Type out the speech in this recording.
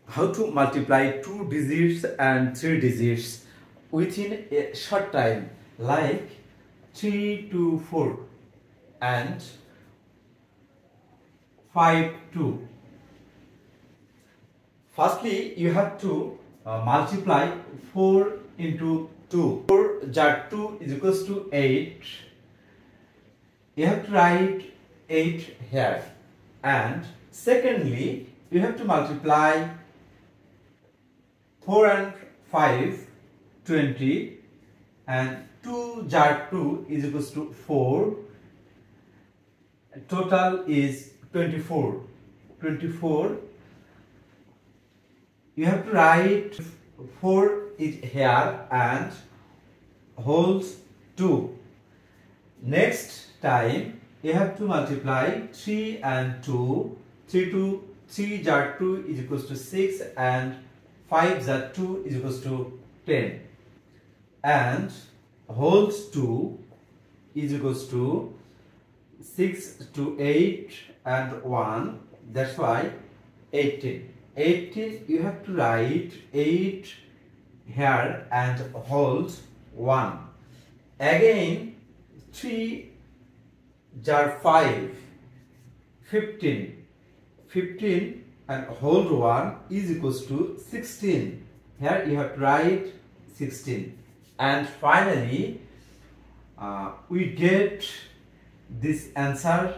how to multiply 2 digits and 3 digits within a short time, like 3 to 4 and 5 2. Firstly, you have to multiply 4 into 2. 4 jar 2 is equals to 8. You have to write 8 here. And secondly, you have to multiply 4 and 5, 20, and 2 jar 2 is equals to 4. Total is 24. 24. You have to write 4 is here and wholes 2. Next time you have to multiply 3 and 2. 3 jar 2 is equals to 6 and 5 jar 2 is equals to 10. And wholes 2 is equals to 6 to 8 and 1. That's why 18. 18 you have to write 8 here and wholes 1. Again 3 jar 5, 15. 15 and whole 1 is equals to 16. Here you have to write 16. And finally we get this answer